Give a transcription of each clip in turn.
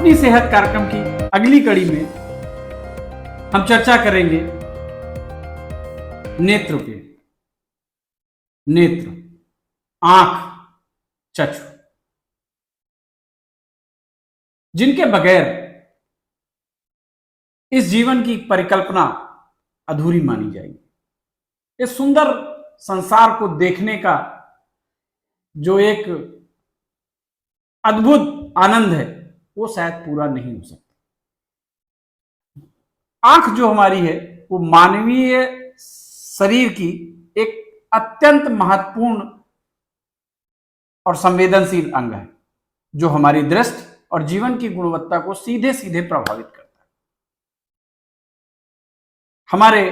अपनी सेहत कार्यक्रम की अगली कड़ी में हम चर्चा करेंगे नेत्र पे। नेत्र, आंख, चक्षु, जिनके बगैर इस जीवन की परिकल्पना अधूरी मानी जाएगी। इस सुंदर संसार को देखने का जो एक अद्भुत आनंद है वो शायद पूरा नहीं हो सकता। आंख जो हमारी है वो मानवीय शरीर की एक अत्यंत महत्वपूर्ण और संवेदनशील अंग है, जो हमारी दृष्टि और जीवन की गुणवत्ता को सीधे सीधे प्रभावित करता है। हमारे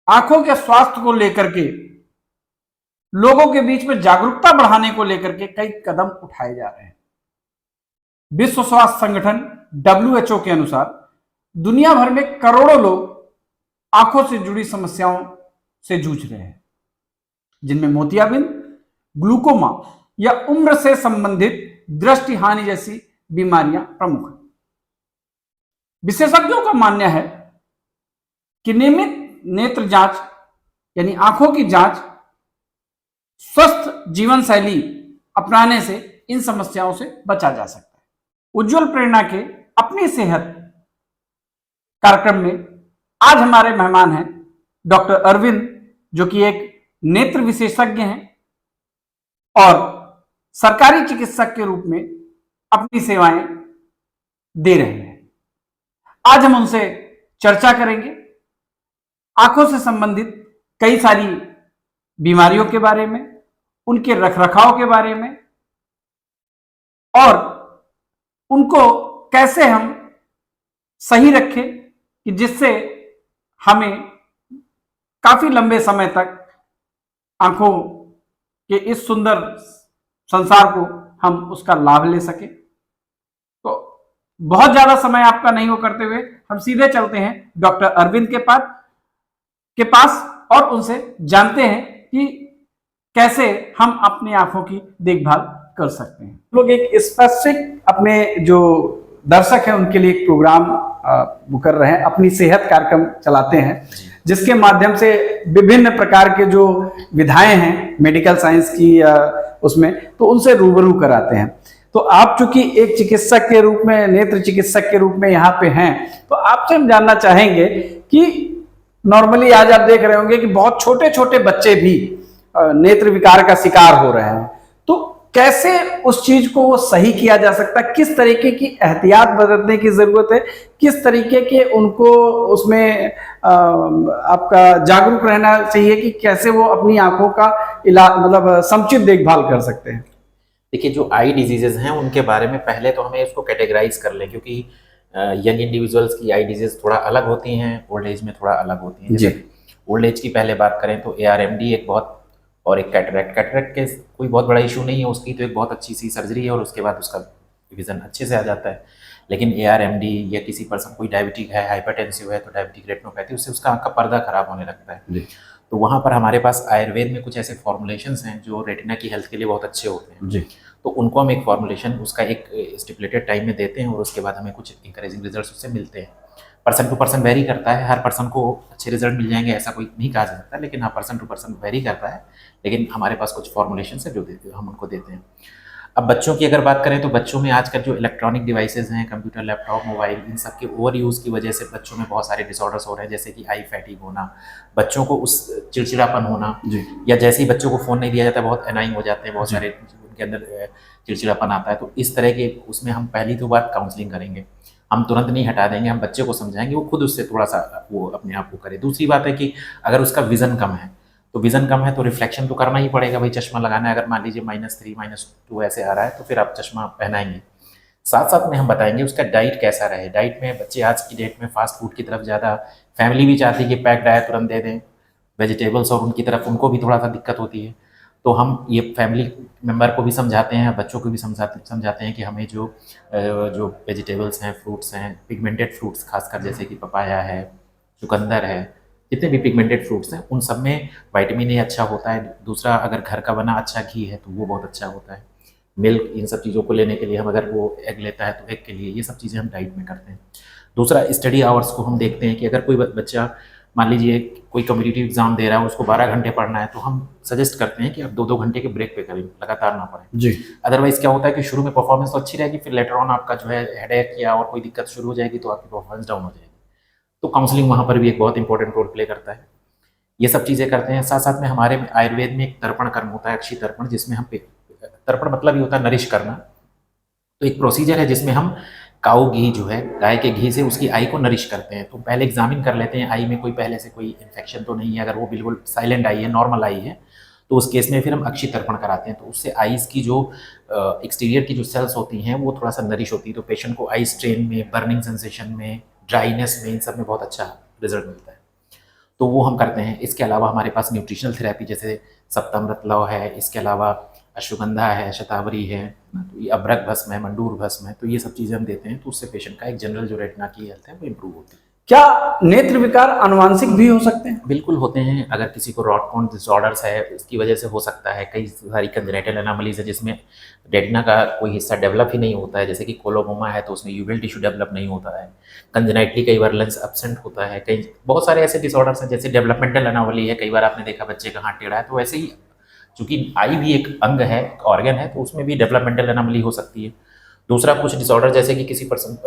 आंखों के स्वास्थ्य को लेकर के लोगों के बीच में जागरूकता बढ़ाने को लेकर के कई कदम उठाए जा रहे हैं। विश्व स्वास्थ्य संगठन WHO के अनुसार दुनिया भर में करोड़ों लोग आंखों से जुड़ी समस्याओं से जूझ रहे हैं, जिनमें मोतियाबिंद, ग्लूकोमा या उम्र से संबंधित दृष्टि हानि जैसी बीमारियां प्रमुख हैं। विशेषज्ञों का मानना है कि नियमित नेत्र जांच यानी आंखों की जांच, स्वस्थ जीवन शैली अपनाने से इन समस्याओं से बचा जा सकता है। उज्जवल प्रेरणा के अपनी सेहत कार्यक्रम में आज हमारे मेहमान हैं डॉक्टर अरविंद, जो कि एक नेत्र विशेषज्ञ हैं और सरकारी चिकित्सक के रूप में अपनी सेवाएं दे रहे हैं। आज हम उनसे चर्चा करेंगे आंखों से संबंधित कई सारी बीमारियों के बारे में, उनके रखरखाव के बारे में और उनको कैसे हम सही रखें कि जिससे हमें काफी लंबे समय तक आंखों के इस सुंदर संसार को हम उसका लाभ ले सके। तो बहुत ज्यादा समय आपका नहीं हो करते हुए हम सीधे चलते हैं डॉक्टर अरविंद के पास और उनसे जानते हैं कि कैसे हम अपनी आंखों की देखभाल कर सकते हैं। लोग एक स्पेसिफिक अपने जो दर्शक हैं उनके लिए एक प्रोग्राम वो कर रहे हैं, अपनी सेहत कार्यक्रम चलाते हैं, जिसके माध्यम से विभिन्न प्रकार के जो विधाएं हैं मेडिकल साइंस की उसमें, तो उनसे रूबरू कराते हैं। तो आप चूंकि एक चिकित्सक के रूप में, नेत्र चिकित्सक के रूप में यहाँ पे हैं, तो आपसे हम जानना चाहेंगे कि नॉर्मली आज आप देख रहे होंगे कि बहुत छोटे छोटे बच्चे भी नेत्र विकार का शिकार हो रहे हैं। तो कैसे उस चीज को वो सही किया जा सकता है, किस तरीके की एहतियात बरतने की जरूरत है, किस तरीके के उनको उसमें आपका जागरूक रहना चाहिए कि कैसे वो अपनी आंखों का इलाज मतलब समुचित देखभाल कर सकते हैं। देखिए, जो आई डिजीजेज हैं उनके बारे में पहले तो हमें इसको कैटेगराइज कर लें, क्योंकि यंग इंडिविजुअल्स की आई डिजीज थोड़ा अलग होती हैं, ओल्ड एज में थोड़ा अलग होती हैं। जैसे ओल्ड एज की पहले बात करें तो ARMD एक बहुत, और एक कैटरेक्ट के कोई बहुत बड़ा इशू नहीं है, उसकी तो एक बहुत अच्छी सी सर्जरी है और उसके बाद उसका विजन अच्छे से आ जाता है। लेकिन ARMD या किसी पर्सन कोई डायबिटिक है, हाइपरटेंसिव है, तो डायबिटिक रेटिनोपैथी, उससे उसका आँख का पर्दा खराब होने लगता है। तो वहाँ पर हमारे पास आयुर्वेद में कुछ ऐसे फॉर्मुलेशंस हैं जो रेटिना की हेल्थ के लिए बहुत अच्छे होते हैं। तो उनको हम एक फॉर्मुलेशन उसका एक स्टिपुलेटेड टाइम में देते हैं और उसके बाद हमें कुछ इंकरेजिंग रिजल्ट्स उससे मिलते हैं। पर्सन टू पर्सन वेरी करता है, हर पर्सन को अच्छे रिजल्ट मिल जाएंगे ऐसा कोई नहीं कहा जा सकता, लेकिन हाँ पर्सन टू पर्सन वेरी करता है। लेकिन हमारे पास कुछ फॉर्मुलेशन है जो हम उनको देते हैं। अब बच्चों की अगर बात करें तो बच्चों में आजकल जो इलेक्ट्रॉनिक डिवाइसेज हैं, कंप्यूटर, लैपटॉप, मोबाइल, इन सब के ओवर यूज़ की वजह से बच्चों में बहुत सारे डिसऑर्डर्स हो रहे हैं, जैसे कि आई फैटिग होना, बच्चों को उस चिड़चिड़ापन होना, या जैसे ही बच्चों को फ़ोन नहीं दिया जाता बहुत एनाइंग हो जाते हैं, बहुत सारे उनके अंदर चिड़चिड़ापन आता है। तो इस तरह के उसमें हम पहली तो बात काउंसलिंग करेंगे, हम तुरंत नहीं हटा देंगे, हम बच्चे को समझाएंगे, वो खुद उससे थोड़ा सा वो अपने आप को करे। दूसरी बात है कि अगर उसका विज़न कम है तो विज़न कम है तो रिफ्लेक्शन तो करना ही पड़ेगा, भाई चश्मा लगाना है। अगर मान लीजिए -3 -2 ऐसे आ रहा है तो फिर आप चश्मा पहनाएंगे। साथ साथ में हम बताएंगे उसका डाइट कैसा रहे। डाइट में बच्चे आज की डेट में फास्ट फूड की तरफ ज़्यादा, फैमिली भी चाहती है कि पैक डाइट तुरंत दे दें, वेजिटेबल्स, और उनकी तरफ उनको भी थोड़ा सा दिक्कत होती है। तो हम ये फैमिली मेम्बर को भी समझाते हैं, बच्चों को भी समझाते हैं कि हमें जो वेजिटेबल्स हैं, फ्रूट्स हैं, पिगमेंटेड फ्रूट्स खासकर जैसे कि पपाया है, चुकंदर है, जितने भी पिगमेंटेड फ्रूट्स हैं उन सब में विटामिन ए अच्छा होता है। दूसरा, अगर घर का बना अच्छा घी है तो वो बहुत अच्छा होता है। मिल्क, इन सब चीज़ों को लेने के लिए हम, अगर वो एग लेता है तो एग के लिए, ये सब चीज़ें हम डाइट में करते हैं। दूसरा, स्टडी आवर्स को हम देखते हैं कि अगर कोई बच्चा मान लीजिए कोई कम्पिटिटिव एग्जाम दे रहा है, उसको 12 घंटे पढ़ना है, तो हम सजेस्ट करते हैं कि आप 2-2 घंटे के ब्रेक पे करें, लगातार ना पढ़ें। जी। अदरवाइज क्या होता है कि शुरू में परफॉर्मेंस तो अच्छी रहेगी, फिर लेटर ऑन आपका जो है हेडेक या और कोई दिक्कत शुरू हो जाएगी तो आपकी परफॉर्मेंस डाउन हो जाएगी। तो काउंसलिंग वहाँ पर भी एक बहुत इंपॉर्टेंट रोल प्ले करता है। ये सब चीज़ें करते हैं। साथ साथ में हमारे आयुर्वेद में एक तर्पण कर्म होता है, अक्षी तर्पण, जिसमें हम तर्पण मतलब ही होता है नरिश करना। तो एक प्रोसीजर है जिसमें हम काऊ घी जो है, गाय के घी से उसकी आई को नरिश करते हैं। तो पहले एग्जामिन कर लेते हैं आई में कोई पहले से कोई इन्फेक्शन तो नहीं है। अगर वो बिल्कुल साइलेंट आई है, नॉर्मल आई है, तो उस केस में फिर हम अक्षी तर्पण कराते हैं। तो उससे आईज की जो एक्सटीरियर की जो सेल्स होती हैं वो थोड़ा सा नरिश होती है, तो पेशेंट को आई स्ट्रेन में, बर्निंग सेंसेशन में, ड्राइनेस में, इन सब में बहुत अच्छा रिजल्ट मिलता है। तो वो हम करते हैं। इसके अलावा हमारे पास न्यूट्रिशनल थेरेपी जैसे सप्तमृत लव है, इसके अलावा अश्वगंधा है, शतावरी है, तो ये अभ्रक भस्म है, मंडूर भस्म है, तो ये सब चीज़ें हम देते हैं। तो उससे पेशेंट का एक जनरल जो रेटिना की हेल्थ है वो इम्प्रूव होती है। क्या नेत्र विकार आनुवांशिक भी हो सकते हैं? बिल्कुल होते हैं। अगर किसी को रॉड कोन डिसऑर्डर्स है, इसकी वजह से हो सकता है। कई सारी कंजेनिटल एनामलीज है जिसमें रेटिना का कोई हिस्सा डेवलप ही नहीं होता है, जैसे कि कोलोमोमा है तो उसमें यूवेल टिश्यू डेवलप नहीं होता है। कंजेनाइटली कई बार लेंस एब्सेंट होता है। कई बहुत सारे ऐसे डिसऑर्डर्स हैं, जैसे डेवलपमेंटल एनामली है, कई बार आपने देखा बच्चे का हाथ टेढ़ा है, तो वैसे ही चूंकि आई भी एक अंग है, ऑर्गन है, तो उसमें भी डेवलपमेंटल एनामली हो सकती है। दूसरा, कुछ डिसऑर्डर जैसे कि किसी पर्सन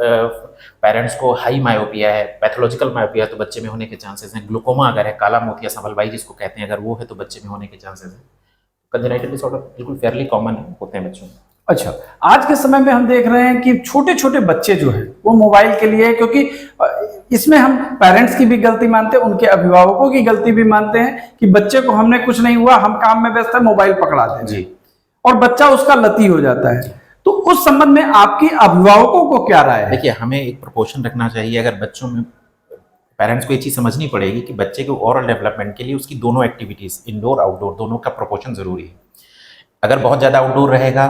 पेरेंट्स को हाई मायोपिया है, पैथोलॉजिकल मायोपिया, तो बच्चे में होने के चांसेस हैं। ग्लूकोमा अगर है, काला मोतिया संभलवाई जिसको कहते हैं, अगर वो है तो बच्चे में होने के चांसेस हैं। कंजेनाइटल डिसऑर्डर बिल्कुल फेयरली कॉमन होते हैं बच्चों में। अच्छा, आज के समय में हम देख रहे हैं कि छोटे छोटे बच्चे जो हैं वो मोबाइल के लिए, क्योंकि इसमें हम पेरेंट्स की भी गलती मानते हैं, उनके अभिभावकों की गलती भी मानते हैं कि बच्चे को हमने कुछ नहीं हुआ, हम काम में व्यस्त है, मोबाइल पकड़ा देते हैं और बच्चा उसका लती हो जाता है। तो उस संबंध में आपकी अभिभावकों को क्या राय है? देखिए, हमें एक प्रोपोर्शन रखना चाहिए। अगर बच्चों में, पेरेंट्स को ये चीज़ समझनी पड़ेगी कि बच्चे के ओवरऑल डेवलपमेंट के लिए उसकी दोनों एक्टिविटीज़, इंडोर आउटडोर, दोनों का प्रोपोर्शन ज़रूरी है। अगर बहुत ज़्यादा आउटडोर रहेगा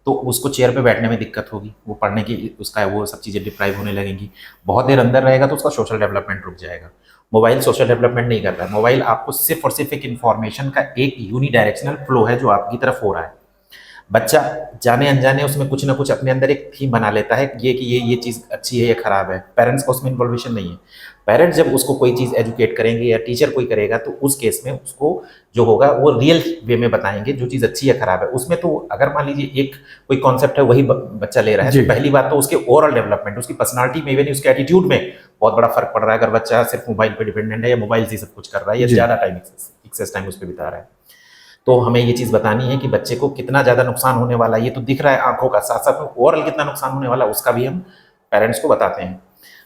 तो उसको चेयर पे बैठने में दिक्कत होगी, वो पढ़ने की उसका वो सब चीज़ें डिप्राइव होने लगेंगी। बहुत देर अंदर रहेगा तो उसका सोशल डेवलपमेंट रुक जाएगा। मोबाइल सोशल डेवलपमेंट नहीं कर रहा है। मोबाइल आपको सिर्फ और सिर्फ एक इन्फॉर्मेशन का एक यूनिडायरेक्शनल फ्लो है जो आपकी तरफ हो रहा है। बच्चा जाने अनजाने उसमें कुछ ना कुछ अपने अंदर एक थीम बना लेता है कि ये चीज़ अच्छी है, ये खराब है। पेरेंट्स का उसमें इन्वॉल्वेशन नहीं है। पेरेंट्स जब उसको कोई चीज़ एजुकेट करेंगे या टीचर कोई करेगा तो उस केस में उसको जो होगा वो रियल वे में बताएंगे, जो चीज़ अच्छी है खराब है। उसमें तो अगर मान लीजिए एक कोई कॉन्सेप्ट है वही बच्चा ले रहा है, तो पहली बात तो उसके ओवरऑल डेवलपमेंट, उसकी पर्सनालिटी में, इवन उसके एटीट्यूड में बहुत बड़ा फर्क पड़ रहा है। अगर बच्चा सिर्फ मोबाइल पर डिपेंडेंट है या मोबाइल से सब कुछ कर रहा है या ज़्यादा टाइम एक्सेस टाइम उस पर बिता रहा है, तो हमें ये चीज़ बतानी है कि बच्चे को कितना ज़्यादा नुकसान होने वाला है। ये तो दिख रहा है आंखों का, साथ साथ में ओवरऑल कितना नुकसान होने वाला है उसका भी हम पेरेंट्स को बताते हैं।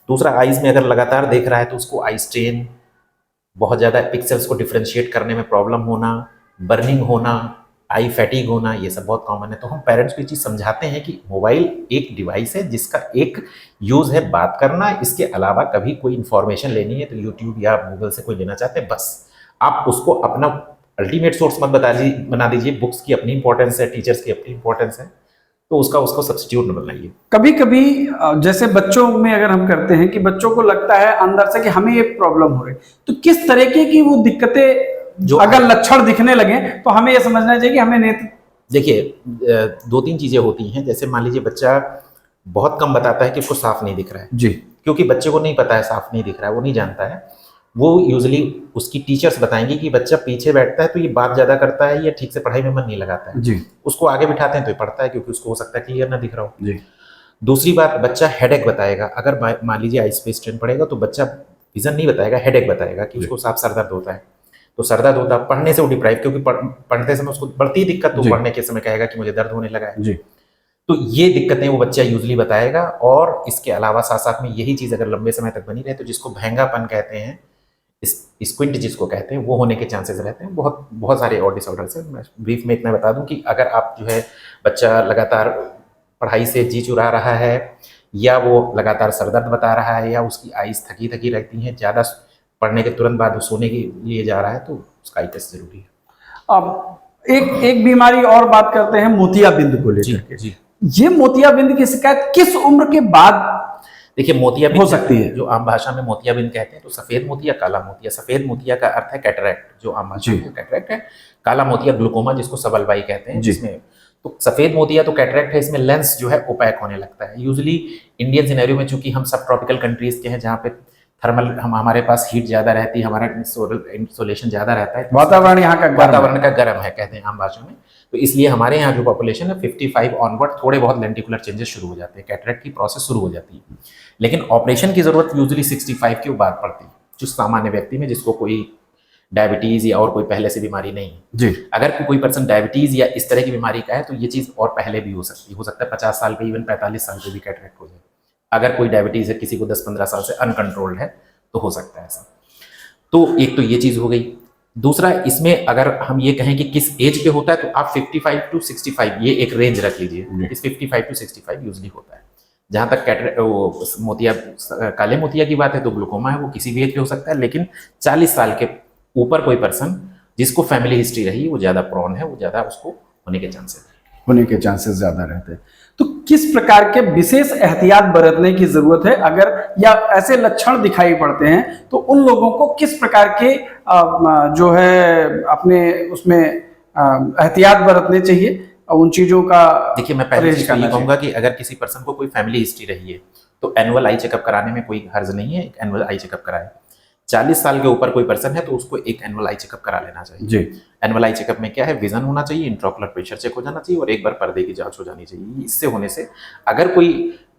दूसरा, आईज में अगर लगातार देख रहा है तो उसको आई स्ट्रेन, बहुत ज़्यादा पिक्सेल्स को डिफ्रेंशिएट करने में प्रॉब्लम होना, बर्निंग होना, आई फैटिग होना, ये सब बहुत कॉमन है। तो हम पेरेंट्स को ये चीज़ समझाते हैं कि मोबाइल एक डिवाइस है जिसका एक यूज़ है बात करना, इसके अलावा कभी कोई इन्फॉर्मेशन लेनी है तो यूट्यूब या गूगल से कोई लेना चाहते हैं, बस आप उसको अपना अल्टीमेट सोर्स मत बना दीजिए। बुक्स की अपनी इंपॉर्टेंस है, टीचर्स की अपनी इंपॉर्टेंस है, तो उसको सब्स्टिट्यूट न बनाइए। कभी कभी जैसे बच्चों में अगर हम करते हैं कि बच्चों को लगता है अंदर से कि हमें ये प्रॉब्लम हो रही, तो किस तरीके की वो दिक्कतें जो अगर लक्षण दिखने लगे तो हमें ये समझना चाहिए कि हमें नेत्र। देखिए, 2-3 चीजें होती हैं। जैसे मान लीजिए बच्चा बहुत कम बताता है कि उसको साफ नहीं दिख रहा है जी, क्योंकि बच्चे को नहीं पता है साफ नहीं दिख रहा है, वो नहीं जानता है। वो यूजली उसकी टीचर्स बताएंगे कि बच्चा पीछे बैठता है तो ये बात ज्यादा करता है या ठीक से पढ़ाई में मन नहीं लगाता है जी। उसको आगे बिठाते हैं तो ये पढ़ता है क्योंकि उसको हो सकता है क्लियर ना दिख रहा हो जी। दूसरी बात, बच्चा हेडेक बताएगा। अगर मान लीजिए आई पे स्ट्रेन पड़ेगा तो बच्चा विजन नहीं बताएगा, हेडेक बताएगा कि उसको साफ सर दर्द होता है। तो सर दर्द होता है, पढ़ने से वो डिप्राइव, क्योंकि पढ़ते समय उसको बढ़ती दिक्कत, तो पढ़ने के समय कहेगा कि मुझे दर्द होने लगा है जी। तो ये दिक्कतें वो बच्चा यूजली बताएगा। और इसके अलावा साथ साथ में यही चीज अगर लंबे समय तक बनी रहे तो जिसको भैंगापन कहते हैं, स्क्विंट जिसको कहते हैं, वो होने के चांसेस रहते हैं। बहुत बहुत सारे और डिसऑर्डर्स हैं। मैं ब्रीफ में इतना बता दूं कि अगर आप जो है बच्चा लगातार पढ़ाई से जी चुरा रहा है या वो लगातार सरदर्द बता रहा है या उसकी आईज थकी थकी रहती हैं, ज़्यादा पढ़ने के तुरंत बाद वो सोने के लिए जा रहा है, तो उसका आई टेस्ट जरूरी है। अब एक बीमारी और बात करते हैं मोतियाबिंद को लेकर के। ये मोतियाबिंद की शिकायत किस उम्र के बाद? देखिए, मोतियाबिंद हो सकती है, जो आम भाषा में मोतियाबिंद कहते हैं, तो सफेद मोतिया, काला मोतिया। सफेद मोतिया का अर्थ है कैटरैक्ट, जो आम भाषा में कैटरैक्ट है। काला मोतिया ग्लूकोमा जिसको सबलवाई कहते हैं, जिसमें तो सफेद मोतिया तो कैटरेक्ट है, इसमें लेंस जो है ओपैक होने लगता है। यूजुअली इंडियन सिनेरियो में चूंकि हम सब ट्रॉपिकल कंट्रीज के हैं जहाँ पे थर्मल हमारे पास हीट ज्यादा रहती है, हमारा इंसोलेशन ज्यादा रहता है, वातावरण यहाँ का वातावरण का गर्म है कहते हैं आम भाषा में। तो इसलिए हमारे यहाँ जो पॉपुलेशन है 55 ऑनवर्ड थोड़े बहुत लेंटिकुलर चेंजेस शुरू हो जाते हैं, कैटरेक्ट की प्रोसेस शुरू हो जाती है। लेकिन ऑपरेशन की जरूरत यूजुअली 65 के बाद पड़ती है, जो सामान्य व्यक्ति में जिसको कोई डायबिटीज या और कोई पहले से बीमारी नहीं है जी। अगर कोई पर्सन डायबिटीज या इस तरह की बीमारी का है तो ये चीज और पहले भी हो सकता है 50 साल पे, इवन 45 साल पे भी कैटरेक्ट हो जाए। अगर कोई डायबिटीज है, किसी को 10-15 साल से अनकंट्रोल्ड है तो हो सकता है ऐसा। तो एक तो ये चीज हो गई। दूसरा, इसमें अगर हम ये कहें कि किस एज पे होता है तो आप 55 टू 65 ये एक रेंज रख लीजिए, इस 55 टू 65 यूजली होता है। जहां तक मोतिया काले मोतिया की बात है तो ग्लूकोमा है, वो किसी भी एज पे हो सकता है, लेकिन 40 साल के ऊपर कोई पर्सन जिसको फैमिली हिस्ट्री रही वो ज्यादा प्रोन है, वो ज्यादा उसको होने के चांसेस ज्यादा रहते हैं। तो किस प्रकार के विशेष एहतियात बरतने की जरूरत है अगर या ऐसे लक्षण दिखाई पड़ते हैं तो उन लोगों को किस प्रकार के जो है अपने उसमें एहतियात बरतने चाहिए, उन चीजों का? देखिए, मैं पहले चीज ये कहूंगा कि अगर किसी पर्सन को कोई फैमिली हिस्ट्री रही है तो एनुअल आई चेकअप कराने में कोई हर्ज नहीं है, एक एनुअल आई चेकअप कराए। 40 साल के ऊपर कोई पर्सन है तो उसको एक एनुअल आई चेकअप करा लेना चाहिए जी। एनुअल आई चेकअप में क्या है, विजन होना चाहिए, इंट्राओकुलर प्रेशर चेक हो जाना चाहिए और एक बार पर्दे की जांच हो जानी चाहिए। इससे होने से अगर कोई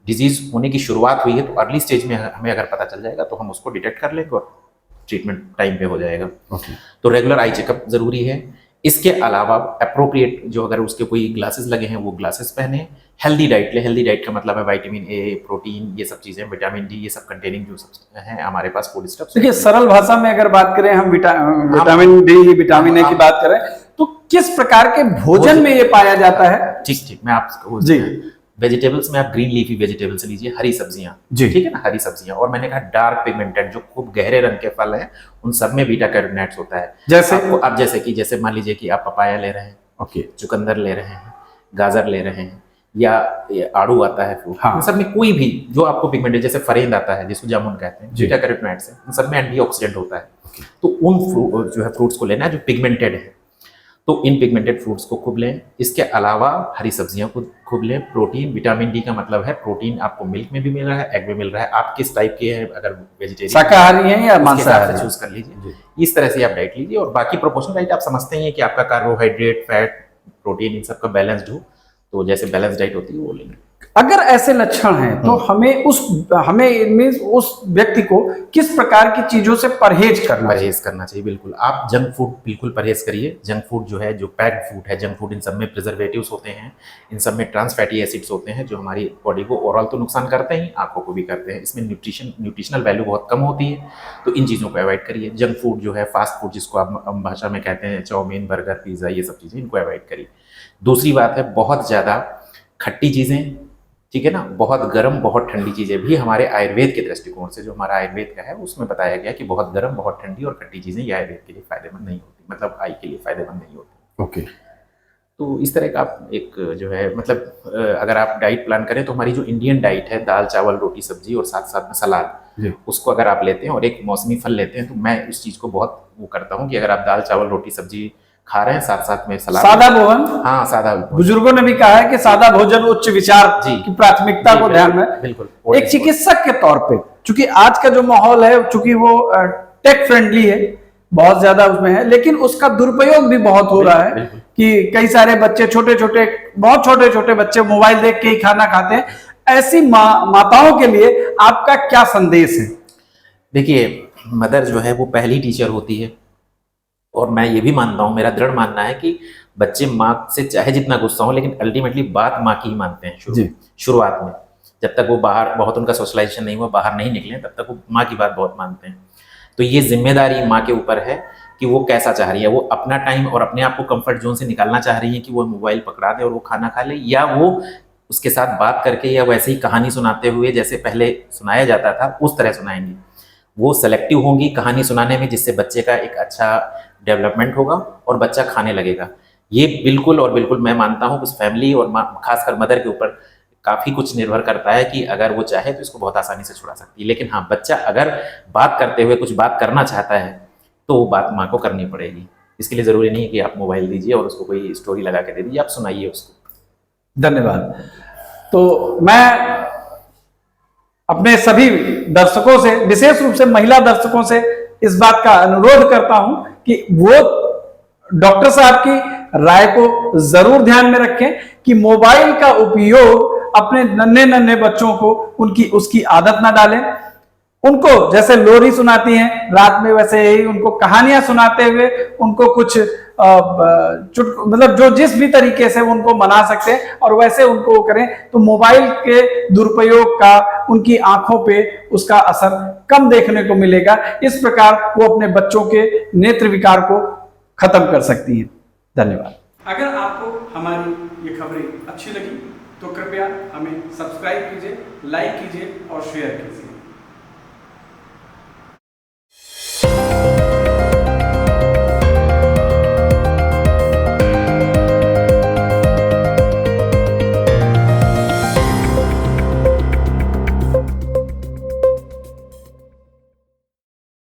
डिजीज होने की शुरुआत हुई है तो अर्ली स्टेज में हमें अगर पता चल जाएगा तो हम उसको डिटेक्ट कर लेंगे और ट्रीटमेंट टाइम पे हो जाएगा। तो रेगुलर आई चेकअप जरूरी है। इसके अलावा अप्रोप्रिएट जो अगर उसके कोई ग्लासेस लगे हैं वो ग्लासेस पहने, हेल्दी डाइट ले। हेल्दी डाइट का मतलब है विटामिन ए, प्रोटीन, ये सब चीजें, विटामिन डी, ये सब कंटेनिंग जो सब है हमारे पास फूड स्टफ्स। देखिए, सरल भाषा में अगर बात करें हम विटामिन डी, विटामिन ए की बात करें तो किस प्रकार के भोजन में ये पाया जाता है? ठीक, मैं आपको जी, वेजिटेबल्स में आप ग्रीन लीफी वेजिटेबल्स लीजिए, हरी सब्जियां, ठीक है ना, हरी सब्जियां। और मैंने कहा डार्क पिगमेंटेड जो खूब गहरे रंग के फल हैं उन सब में बीटा कैरोटीनॉइड्स होता है। जैसे आप जैसे मान लीजिए कि आप पपाया ले रहे हैं, ओके, चुकंदर ले रहे हैं, गाजर ले रहे हैं, या आड़ू आता है फ्रूट, इन सब में कोई भी जो आपको पिगमेंटेड, जैसे फरेंद आता है जिसको जामुन कहते हैं, बीटा कैरोटीनॉइड्स है, इन सब में एंटीऑक्सीडेंट होता है। तो उन जो है फ्रूट्स को लेना है जो पिगमेंटेड है, तो इन पिगमेंटेड फ्रूट्स को खूब लें। इसके अलावा हरी सब्जियों को खूब लें। प्रोटीन, विटामिन डी का मतलब है प्रोटीन आपको मिल्क में भी मिल रहा है, एग में मिल रहा है। आप किस टाइप के हैं, अगर वेजिटेरियन शाकाहारी हैं या मांसाहारी, चूज कर लीजिए। इस तरह से आप डाइट लीजिए और बाकी प्रोपोर्शनल डाइट आप समझते हैं कि आपका कार्बोहाइड्रेट, फैट, प्रोटीन इन सब का बैलेंस्ड हो, तो जैसे बैलेंस डाइट होती है वो लेंगे। अगर ऐसे लक्षण हैं तो हमें इनमें उस व्यक्ति को किस प्रकार की चीजों से परहेज करना चाहिए? बिल्कुल, आप जंक फूड बिल्कुल परहेज करिए। जंक फूड जो है, जो पैक्ड फूड है, जंक फूड, इन सब में प्रिजर्वेटिव्स होते हैं, इन सब में ट्रांस फैटी एसिड्स होते हैं जो हमारी बॉडी को ओवरऑल तो नुकसान करते हैं, आंखों को भी करते हैं। इसमें न्यूट्रिशनल वैल्यू बहुत कम होती है, तो इन चीज़ों को अवॉइड करिए। जंक फूड जो है, फास्ट फूड जिसको आप भाषा में कहते हैं, चाउमीन, बर्गर, पिज्ज़ा, ये सब चीज़ें, इनको अवॉइड करिए। दूसरी बात है, बहुत ज़्यादा खट्टी चीज़ें, ठीक है ना, बहुत गर्म, बहुत ठंडी चीजें भी हमारे आयुर्वेद के दृष्टिकोण से, जो हमारा आयुर्वेद का है उसमें बताया गया कि बहुत गर्म, बहुत ठंडी और खट्टी चीजें ये आयुर्वेद के लिए फायदेमंद नहीं होती, मतलब आई के लिए फायदेमंद नहीं होती। ओके। तो इस तरह का आप एक जो है, मतलब अगर आप डाइट प्लान करें तो हमारी जो इंडियन डाइट है, दाल, चावल, रोटी, सब्जी और साथ साथ में सलाद, उसको अगर आप लेते हैं और एक मौसमी फल लेते हैं, तो मैं उस चीज को बहुत वो करता हूँ कि अगर आप दाल, चावल, रोटी, सब्जी खा रहे हैं, साथ साथ में सलाद, सादा भोजन। हाँ, सादा भोजन। बुजुर्गों ने भी कहा है कि सादा भोजन उच्च विचार की प्राथमिकता को ध्यान में। बिल्कुल। एक चिकित्सक के तौर पे, चूंकि आज का जो माहौल है, चूंकि वो टेक फ्रेंडली है, बहुत ज्यादा उसमें है, लेकिन उसका दुरुपयोग भी बहुत हो रहा है कि कई सारे बच्चे, बहुत छोटे छोटे बच्चे मोबाइल देख के ही खाना खाते हैं। ऐसी माताओं के लिए आपका क्या संदेश है? देखिए, मदर जो है वो पहली टीचर होती है, और मैं ये भी मानता हूँ, मेरा दृढ़ मानना है कि बच्चे माँ से चाहे जितना गुस्सा हो, लेकिन अल्टीमेटली बात माँ की ही मानते हैं शुरुआत में। जब तक वो बाहर बहुत उनका सोशलाइजेशन नहीं हुआ, बाहर नहीं निकले, तब तक वो माँ की बात बहुत मानते हैं। तो ये जिम्मेदारी माँ के ऊपर है कि वो कैसा चाह रही है। वो अपना टाइम और अपने आप को कंफर्ट जोन से निकालना चाह रही है कि वो मोबाइल पकड़ा दे और वो खाना खा ले, या वो उसके साथ बात करके या वैसे ही कहानी सुनाते हुए जैसे पहले सुनाया जाता था उस तरह सुनाएंगी। वो सेलेक्टिव होंगी कहानी सुनाने में, जिससे बच्चे का एक अच्छा डेवलपमेंट होगा और बच्चा खाने लगेगा। ये बिल्कुल और बिल्कुल मैं मानता हूँ उस फैमिली और खासकर मदर के ऊपर काफ़ी कुछ निर्भर करता है कि अगर वो चाहे तो इसको बहुत आसानी से छुड़ा सकती है। लेकिन हाँ, बच्चा अगर बात करते हुए कुछ बात करना चाहता है तो वो बात माँ को करनी पड़ेगी। इसके लिए ज़रूरी नहीं है कि आप मोबाइल दीजिए और उसको कोई स्टोरी लगा के दे दीजिए, आप सुनाइए उसको। धन्यवाद। तो मैं अपने सभी दर्शकों से, विशेष रूप से महिला दर्शकों से इस बात का अनुरोध करता हूं कि वो डॉक्टर साहब की राय को जरूर ध्यान में रखें कि मोबाइल का उपयोग अपने नन्हे नन्हे बच्चों को उसकी आदत ना डालें। उनको जैसे लोरी सुनाती हैं रात में, वैसे ही उनको कहानियां सुनाते हुए उनको कुछ मतलब जो जिस भी तरीके से उनको मना सकते हैं और वैसे उनको करें, तो मोबाइल के दुरुपयोग का उनकी आंखों पे उसका असर कम देखने को मिलेगा। इस प्रकार वो अपने बच्चों के नेत्र विकार को खत्म कर सकती हैं। धन्यवाद। अगर आपको हमारी ये खबरें अच्छी लगी तो कृपया हमें सब्सक्राइब कीजिए, लाइक कीजिए और शेयर कीजिए।